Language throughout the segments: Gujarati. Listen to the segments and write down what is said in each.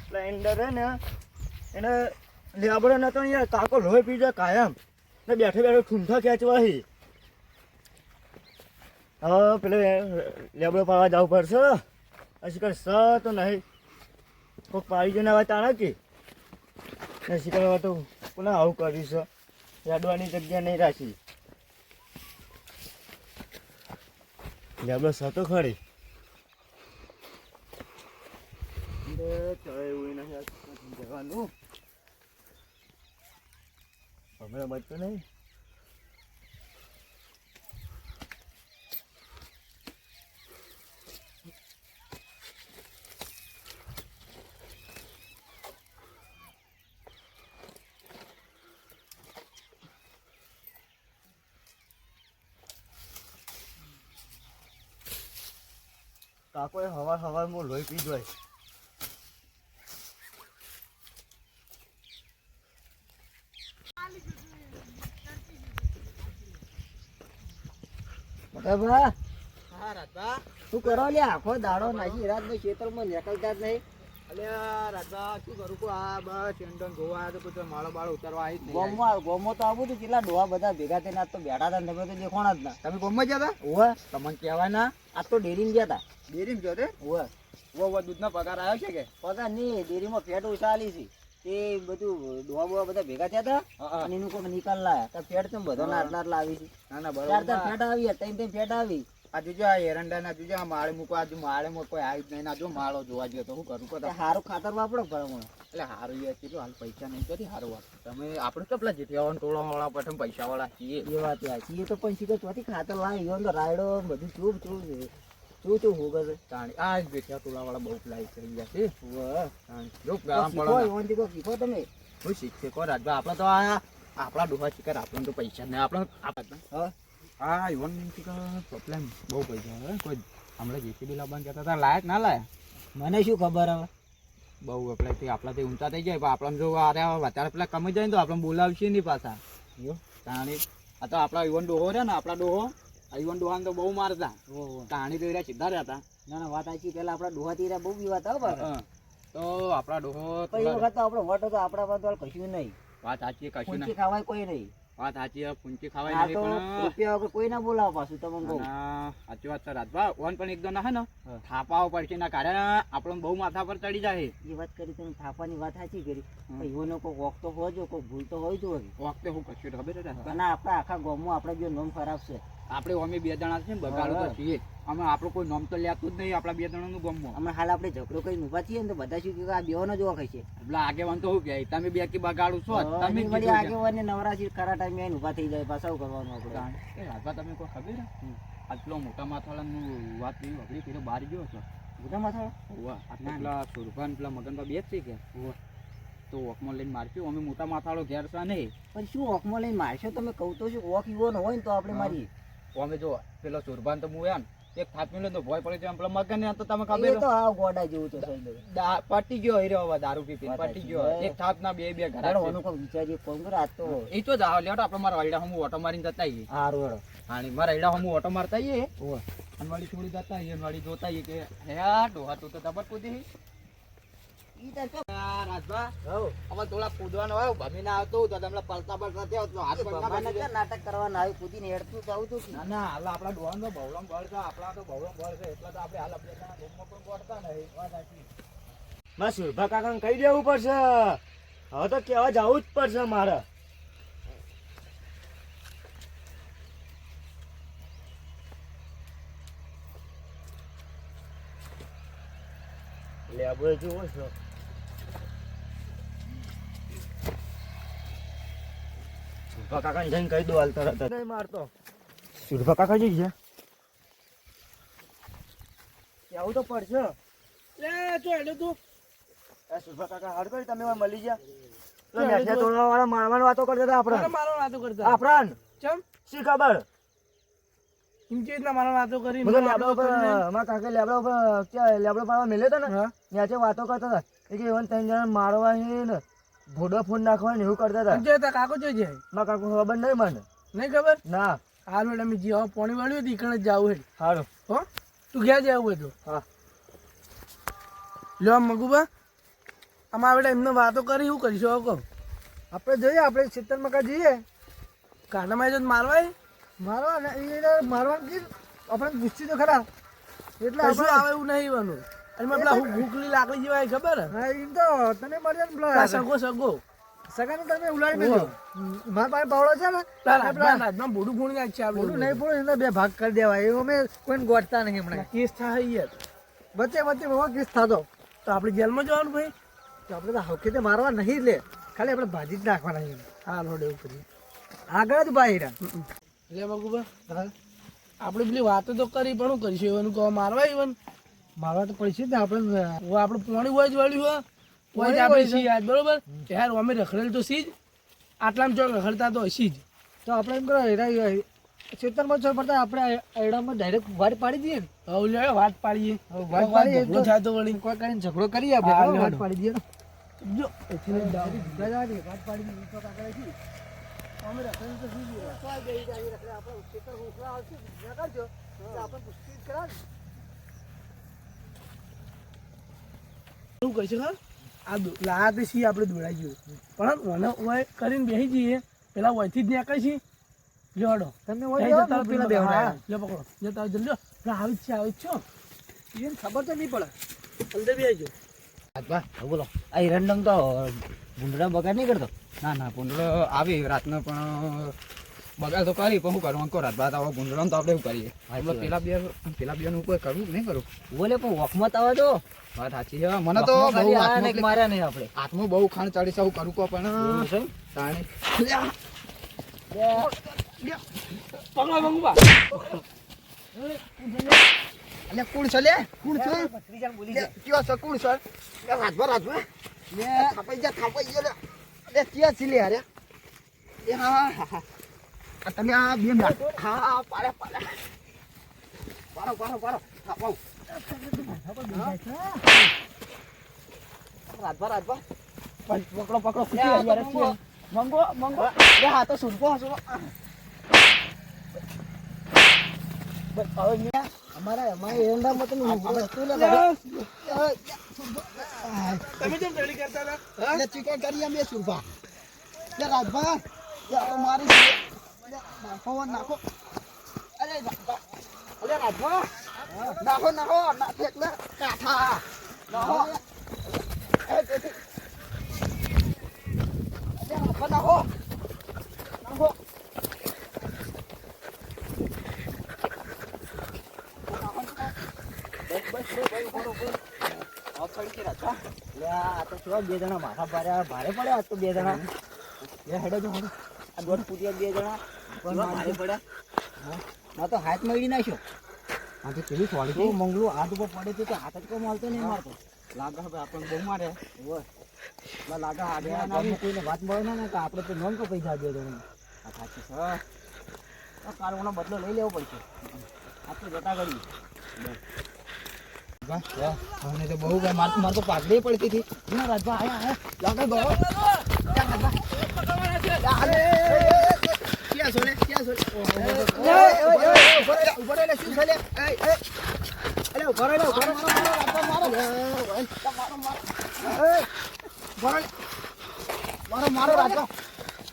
સ્પ્લેન્ડર હે ને એને લેબડો નતો યાર કાકો લોહી પી જાય કાયમ ને બેઠે બેઠે ઠૂંઠા ખેંચવા હી હવે પેલે લેબડો પાડવા જવું પડશે શિકાર સ તો નહીં કોઈક પાડી જઈને હવે તાણા કે શિકાર હવે તો કોને આવું કરીશ યાદવાની જગ્યા નહીં રાખી લેબડો સ તો ખરી ચડે એવું નહીં જવાનું હમણાં બચતું નહીં કાકોએ હવારમાં લોહી પી જાય શું કરો લે આખો દાડો નાખી રાત ને ખેતરમાં નીકળતા જ નહીં અલ્યા રાજા શું કરું કો આ બસ એન્ડન જોવા આવ્યો તો કોઈ માળો બાળો ઉતારવા આવી જ ગોમો તો આવું હતું કેટલા ડોહા બધા ભેગા થઈને આજ તો બેઠા હતા ને તમે તો દેખોણા જ ના તમે ગોમમાં ગયા હતા ઓવે તમને કહેવાય ના આજ તો ડેરીમાં ગયા હતા ડેરીમાં ગયો તે ઓવે વો દૂધનો પગાર આવ્યો છે કે પગાર નહીં ડેરીમાં ફેટ ઓછા આલી છે તે બધું ડોહા બોહા બધા ભેગા થયા હતા અને એનું કોઈ નિકાલ લાયા તો ફેટ તો બધો આટલા આટલા આવી છે ના ના ચાર બરોબર ફેટ આવી ત્રણ ફેટ આવી આ જોજો આ એરંડા ના જોજો આ માળે મૂકો આ માળે મૂકો કોઈ આવી જ નહીં ના જો માળો જોવા ગયો તો હું કરું કો સારું ખાતર વાપરો ભરમણ એટલે સારું યાર કેટલું હાલ પૈસા નહીં તો સારું વાત તમે આપણે તો પેલા જેઠિયાવાળા ટોળા વાળા પ્રથમ પૈસા વાળા છીએ એ વાત સાચી એ તો પણ શીખે ચોથી ખાતર લાવી ગયો તો રાયડો બધું ચૂપ ચૂપ ચૂ હોગર તાણી આ જેઠિયા ટોળા વાળા બહુ લાઈ કરી ગયા છે તાણી જો શીખો ગામ પડો એવનથી કોઈ શીખો તમે હું શીખશે કો રાજભા આપણે તો આ આપણા ડોહા શિકાર આપણને તો પૈસા નહીં આપણે હા હા ઇવન પ્રોબ્લેમ બહુ પૈસા હવે કોઈ હમણાં જેસીબી લાવવાનું કહેતા હતા લાયક ના લાયા મને શું ખબર હવે બહુ આપણે આપણાથી ઊંચા થઈ જાય પણ આપણને જો અરે વધારે પેલા કમી જાય ને તો આપણે બોલાવશે નહીં પાછા તાણી આ તો આપણા ઇવન ડોહો રહ્યા ને આપણા ડોહો ઇવન ડોહાને તો બહુ મારતા તાણી તો એરા સીધા રહ્યા ના ના વાત સાચી પેલા આપણા ડોહા થી બહુ વિવાદ હતા તો આપણા ડોહો એ વખત તો આપણો વટ હતો આપણા પાસે કશું નહીં વાત સાચી કશું પૂંચી ખાવાય કોઈ નહીં વાત સાચી પૂંચી આ ખાવાય તો નહીં રૂપિયા વગર કોઈ ના બોલાવો પાછું તમે કહો પણ સાચી વાત છે રાજભા ઓન પણ એકદમ ના હે ને થાપાઓ પડશે ના કારણે આપણને બહુ માથા પર ચડી જાય એ વાત કરી તમે થાપાની વાત સાચી કરી એનો કોઈ વોક તો હોય જો કોઈ ભૂલ તો હોય જો વખતે હું કશું ખબર છે ના આપણા આખા ગામમાં આપણે જો નામ ખરાબ છે આપણે અમે બે જણા છે ને બગાડો તો છીએ અમે આપણું કોઈ નામ તો લેતું જ નહીં આપણા બે જણાનું ગમો અમે હાલ આપણે ઝઘડો કરીને ઉભા થઈએ ને તો બધા શું કે આ બેવાનો જોવા ખાય છે એટલે આગેવાન તો શું કહે તમે બે કે બગાડું છો તમે વળી આગેવાનને નવરાશી ખરા ટાઈમે આવીને ઉભા થઈ જાય પાછા શું કરવાનું આપણે એ રાજભા તમે કોઈ ખબર આટલો મોટા માથાળાનું વાત એવી વગડી પેલો બહાર ગયો છો મોટા માથાળો આટલા સુરભાન પેલા મગનભાઈ બે જ છે કે તો વોકમાં લઈને મારશું અમે મોટા માથાળો ઘેર છે નહીં પણ શું વોકમાં લઈને મારશો તમે કહું તો શું વોક એવો હોય ને તો આપણે મારીએ અમે જો પેલો સુરભાન તો મુયા ને એક થાપ મિલે તો ભય પડી જાય પેલા મગન ને તો તમે ખબર તો આ ગોડા જેવું તો પટી ગયો હીરો હવે દારૂ પી પટી ગયો એક થાપ ના બે ઘર ઓનું કોઈ વિચારીએ ફોન કરો આજ તો એ તો જાવ લેટ આપણે મારા વાયડા હમ ઓટો મારીને જતા આવીએ હારું હેડો હાણી મારા વાયડા હમ ઓટો મારતા આવીએ અને વાળી થોડી જતા આવીએ વાળી જોતા આવીએ કે હે ડોહા તું તો દબટ કૂદી રાજભા હવે થોડા કૂદવાનો આવ્યો ભમીને આવતો તો તમને પલતા બળતા થયો તો હાથ નાટક કરવાના આવ્યું કૂદીને હેડતું જાવ તો ના ના હાલ આપણા ડોહાનો બહુળમ બળ છે આપણા તો બહુળમ બળ છે એટલે તો આપણે હાલ આપણે રૂમમાં પણ પહોંચતા નહીં વાત સાચી મારે સુરભા કાકાને કહી દેવું પડશે હવે તો કહેવા જવું જ પડશે મારે લેબડો જોવો છો સુરભા કાકાને જઈને કહી દો હાલ તરત નહીં મારતો સુરભા કાકા જઈ છે કેવું તો પડશે સુરભા કાકા હાડ કરી તમે મળી ગયા મારવાની વાતો કરતા હતા આપણે આપણા શી ખબર કાકા લેબડા ઉપર લેબડો પાડવા મેલ્યો હતો ને ત્યાં વાતો કરતા હતા કે ત્રણ જણા મારવાની ને ભોડો ફોન નાખવાની એવું કરતા હતા કાકો જોઈ મારા કાકો ખબર નહીં મને નહીં ખબર ના હાલ મેડમ અમે જે પાણી વાળ્યું હતું ઈકણ જ જવું સારું હો તું ક્યાં જવું બધું હા લો મગુબા આમાં આપણે એમને વાતો કરી શું કરીશું હવે કહો આપણે જોઈએ આપણે ખેતરમાં કાં જઈએ કાનામાં જો મારવાય મારવા ને એને મારવાનું કી આપણે ગુસ્સી તો ખરા એટલે કશું આપણે આવે એવું નહીં બનવું અને મેં પેલા હુકલી લાકડી જેવા ખબર હા એમ તો તને મળ્યા ને પેલા પેલા સગો સગો સગાને તમે ઉલાડી મેળ્યો મારા પાસે પાવડો છે ને રાજમાં બોડું ફોડી નાખશે બોલું આપણે નહીં બોલું એના બે ભાગ કરી દેવાય એવું અમે કોઈને ગોઠતા નહીં હમણાં કેસ થાય યાર વચ્ચે વચ્ચે બહુ કેસ થતો તો આપણે જેલમાં જવાનું ભાઈ તો આપણે તો હવખેતે મારવા નહીં લે ખાલી આપણે ભાજી જ નાખવાના છે હા રોડ એવું કરીએ આગળ જ ભાઈ રા લે બગુબા આપણે પેલી વાતો તો કરી પણ શું કરીશું એવાનું કહો મારવા ઈવન મારવા તો પૈસે જ ને આપણે આપણે પોણી હોય જ વળ્યું હોય જ આપણે સી આજ બરોબર યાર અમે રખડેલ તો સી જ આટલામાં ચોક રખડતા તો હસી જ તો આપણે એમ કરો ખેતરમાં છો પડતા આપણે એડામાં ડાયરેક્ટ વાર પાડી દઈએ ને હવે લે વાત પાડીએ વાત પાડીએ ઝઘડો થાય તો વળી કોઈ કરીને ઝઘડો કરીએ આપણે હા, બરાબર? લેવાનો. વાત પાડી દઈએ ને. જો એથી લઈ જાઓ. વાત પાડી દઈએ તો કાકા છી અમે રખડે તો શું જોઈએ તો આ ગઈ જાય રખડે આપણે ખેતર ઉખડા આવશે ના કરજો તો આપણે પુષ્ટિ જ કરા ને. શું કહે છે ખબર? આ લાયા તે સી આપણે દોડાઈ ગયું પણ મને ઓય કરીને બેસી જઈએ પેલા વયથી જ નીકળે છે લેવાડો તમને એ હોય જતા પેલા બેહવાના લે પકડો જતા જલ્દી લ્યો. પેલા આવી જ છે એને ખબર તો નહીં પડે અંદર બી આવી રાજભા બોલો આ હિરણડંગ તો ભૂંડડા બગાડ નહીં કરતો ના ના ભૂંડળો આવી રાતનો પણ બગાડ તો કરી પણ શું કરું અંકો રાત બાદ આવો ભૂંડળો તો આપણે શું કરીએ આપણે પેલા બે નું કોઈ કરવું નહીં કરું બોલે પણ વખમત આવે તો વાત સાચી છે મને તો વખમાં બહુ ખાલી આયા હાથમાં ને કે માર્યા નહીં આપણે હાથમાં બહુ ખાણ ચડી છે હું કરું કો પણ તાણે પકડો બંગુબા એટલે કુણ છે લે કુણ છે કયો છે કુણ છે લે રાજભા લે થાપાઈ જા લે ક્યાં છે લે અરે એ હા હા હા આ તમે આ બે ના હા હા પાડે પાડો થાપાવ રાજભા પકડો ખુશી યાર છે મંગો લે હા તો સુનકો અમારા એરંડામાં તમે વસ્તુ લે તમે જેમ રેડી કરતા હતા લે ચિકન કરી અમે સુરભા લે રાજભા લે મારી નાખો અરે રાજભા અરે રાજભા નાખો ના ફેક લે કાઠા નાખો નાખો આ તો કેવા બે જણા માથા ભારે પડ્યા આજ તો બે જણા હેડો જો આ દોઢ ફૂટિયા બે જણા ભારે પડ્યા ના તો હાથ મળી નાખ્યો આ તો કેવી સોળી તો મંગળું હાથ ઉપર પડે તો હાથ જ કોઈ મળતો નહીં મારતો લાગે હવે આપણને બહુ મારે લાગે હાથ કોઈને વાત મળે ને તો આપણે તો નોમ કપાઈ જાય બે જણા આ સાચી છે આ કારવાનો બદલો લઈ લેવો પડશે આ તો જતા કરી મને તો બહુ મારે તો પાઘડી પડતી હતી ના રાજભા આયા લાગે ગયો ક્યાં સોલે ઉભો રે શું છે લે અરે ઉભો રે મારો રાજભા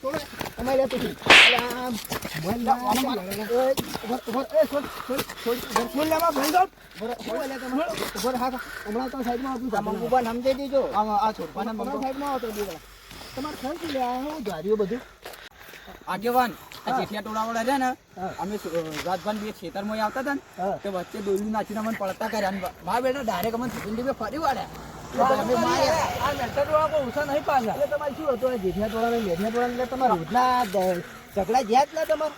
છોડે તમે લે તું હમણાં તો સાઈડમાં મંગુબા સમજાઈ દેજો આ છોડવાના સાઈડમાં આવતો તમારે ખર્ચ લે હું ધાર્યો બધું આગેવાન આ જેઠિયા ટોળાવાળા રહ્યા ને અમે રાજભાન બે ખેતરમાં આવતા હતા ને તો વચ્ચે દોરી નાખીને અમને પડતા કર્યા અને મારા બેટા ડાયરેક્ટ અમને છોકરી ફરી વાળ્યા અમે માર્યા આ મેટરવાળા કોઈ ઓછા નહીં પાછા એટલે તમારે શું હતું આ જેઠિયા ટોળા મેઠિયા ટોળા એટલે તમારે રોજના ઝઘડા જ્યાં જ ના તમારે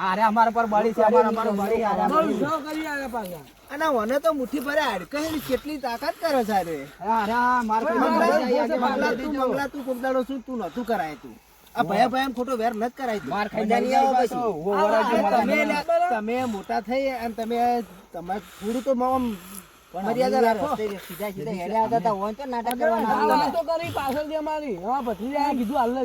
અરે અમારા પર બળી છે અમારા બળી અમારું વિશ્વાસ કરી આવ્યા પાછા અને મને તો મુઠ્ઠી ભરે હાડકાની કેટલી તાકાત કરે છે રે અરે મારા મંગલા તું કોકદાડો શું તું નતું કરાય તું આ ભયા ભયા ખોટો વેર નત કરાય તું માર ખાઈ મજા નહીં આવે પછી. જાય તમે મોટા થઈ અને તમે તમારે થોડું તો આમ મર્યાદા રાખો સીધા સીધા હેડ્યા આવતા હતા હોય તો નાટક આ કરવાના વાતો કરી પાછળથી અમારી હા ભત્રીજાએ કીધું હાલ જ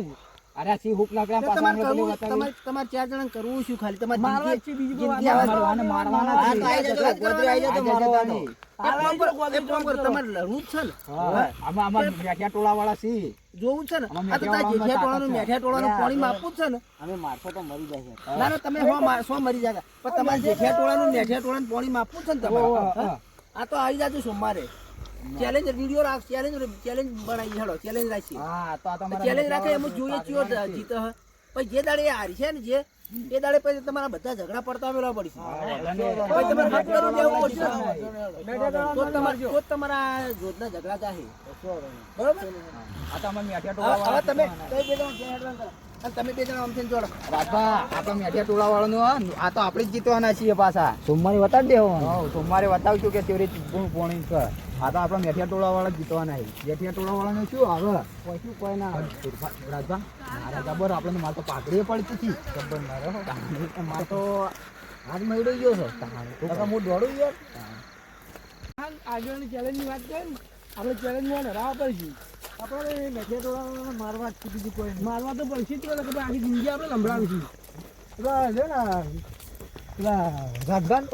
અરે સી હુક લાકડા તમારે પાછા કરવું તમારે ચાર જણા કરવું શું ખાલી તમારે મારવા જ છે, બીજી કોઈ વાત જિંદગી નહીં. મારવાના હા, તો આઈ જજો, ગોદરે આઈ જજો, મારવાનું. એક કામ કરો, તમારે લડવું જ છે ને હા, આમાં મેઠિયા ટોળાવાળા છીએ. જોવું છે ને આમાં આ તો તારા મેઠિયાવાળાનો જેઠિયા ટોળાનું તાકાત છે. પાણી માપવું જ છે ને અમે મારશો તો મરી જાય છે. ના ના તમે સો મરી જાય પણ તમારે જેઠિયા ટોળાનું મેઠિયા ટોળાનું પાણી માપવું છે ને તમારે હા? આ તો આવી જાજો સોમવારે ચેલેન્જ વિડીયો રાખ ચેલેન્જ બનાવી હેડો ચેલેન્જ રાખી હા, તો આ તમારા ચેલેન્જ રાખે એમ મેઠિયાવાળાનો જોઈએ ચિયો જીતે હ પછી જે દાડે એ હારી છે ને જે એ દાડે પછી તમારા બધા ઝઘડા પડતા વેલા પડશે પછી તમારે મત કરી દેવું પડશે તો જ તમારા જોતના ઝઘડા થાય બરોબર આ તો અમારા મેઠિયા હવે ટોળાવાળા તમે જીતવાના. તમે બે જણા આમથી જોડો રાજભા, આપણા મેઠિયા ટોળાવાળાનું આ તો આપણે જ જીતવાના છીએ પાછા. સોમવારે બતાવી દેવાનું. હઉ, સોમવારે બતાવશું કે તેરી ગુણ પોણી છે. આ તો આપણા મેઠિયા ટોળાવાળા જ જીતવાના છે. મેઠિયા ટોળાવાળાનું શું આવે? પછી કોઈ ના આવે. રાજભા, મારા જબર આપણને માર તો પાઘડીએ પડતી હતી. જબર મારે હો. મારે તો હાથ મળ્યો ગયો છે તો હું દોડું યાર. આગળની ચેલેન્જની વાત કરીએ ને આપણે ચેલેન્જમાં હરાવવા પડશે આપણે મેઠિયા ટોળાવાળાને મારવા જ છે, બીજું કોઈ નહીં. મારવા તો પડશે જ ને કે ભાઈ આખી જિંદગી આપણે લંભડાવીશું પેલા છે ને પેલા રાજભાન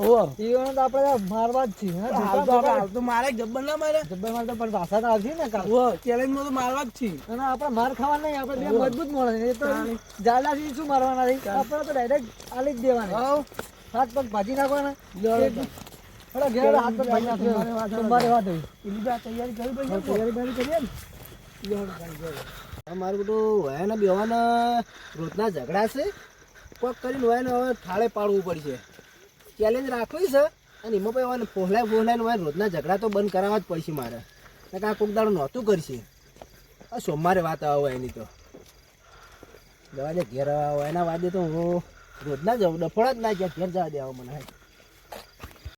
ઈઓને તો આપણે મારવા જ છીએ હે. હાલ તો મારે જબ્બર ના મારે જબ્બર માર તો પણ ભાષા તો આવશે ને કાલ. ચેલેન્જમાં તો મારવા જ છે અને આપણે માર ખાવા નહીં, આપણે બે મજબૂત મળે એ તો જાડાથી શું મારવાના રહી, આપણે તો ડાયરેક્ટ આલી જ દેવાના. હાથ પગ ભાજી નાખવાના. અરે ઘેર હાથ પગ ભાજી નાખવાના. સોમવારે વાત હોય. એની બી આ તૈયારી કરવી પડશે તૈયારી કરીએ ને અમારું બધું વયાના બેવાના રોજના ઝઘડા છે કોક કરીને વયાને હવે થાળે પાડવું પડશે ચેલેન્જ રાખવી છે અને એમાં પછી હવે ફોહલાઈને વયા રોજના ઝઘડા તો બંધ કરાવવા જ પડશે મારે કારણ કે આ કોક દાડો નહોતું કરશે આ સોમવારે વાત આવે એની તો જવા દે ઘેર એના વાદે તો હું રોજના જ ડફોડા જ ના ગયા ઘેર જવા દેવા મને